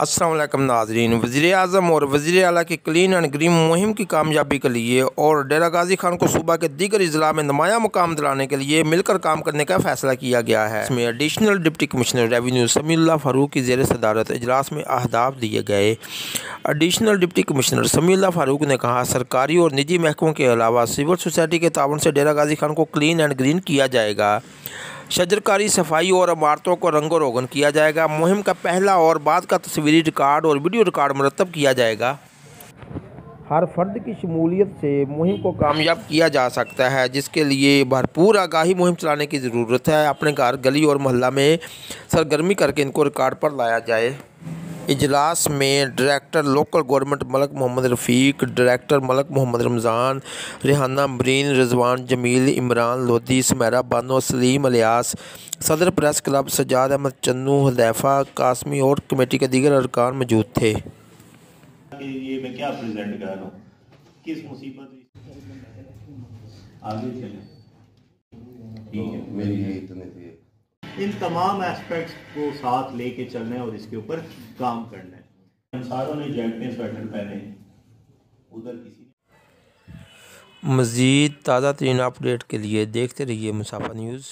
अस्सलाम वालेकुम नाज़रीन। वज़ीर-ए-आज़म और वज़ीर आला की क्लीन एंड ग्रीन मुहिम की कामयाबी के लिए और डेरा गाजी खान को सूबा के दीगर अजला में नुमायां मुकाम दिलाने के लिए मिलकर काम करने का फैसला किया गया है। इसमें additional deputy commissioner revenue Samiullah Farooq की ज़ेर सदारत इजलास में अहदाफ दिए गए। Additional deputy commissioner Samiullah Farooq ने कहा, सरकारी और निजी महकमों के अलावा सिविल सोसाइटी के ताउन से डेरा गाजी खान को क्लीन एंड ग्रीन किया जाएगा। शजरकारी, सफाई और इमारतों को रंगो रोगन किया जाएगा। मुहिम का पहला और बाद का तस्वीरी रिकॉर्ड और वीडियो रिकॉर्ड मुरतब किया जाएगा। हर फर्द की शमूलियत से मुहिम को कामयाब किया जा सकता है, जिसके लिए भरपूर आगाही मुहिम चलाने की ज़रूरत है। अपने घर, गली और मोहल्ला में सरगर्मी करके इनको रिकॉर्ड पर लाया जाए। इजलास में director local government Malak Mohammad Rafiq, director Malak Mohammad Ramzan, Rehana Amreen, Rizwan Jamil, Imran Lodhi, Sumera Bano, Saleem Ilyas, सदर प्रेस क्लब सजाद अहमद चन्नू, हुदैफा कासमी और कमेटी के दीगर अरकान मौजूद थे। ये मैं क्या प्रेजेंट कर रहा हूँ, किस मुसीबत आगे चले, ठीक है। मेरी इतने इन तमाम एस्पेक्ट्स को साथ लेके चलना है और इसके ऊपर काम करना है। हम सारों ने जैकेटें, स्वेटर पहने, उधर किसी। मज़ीद ताज़ा तरीन अपडेट के लिए देखते रहिए मुसाफा न्यूज़।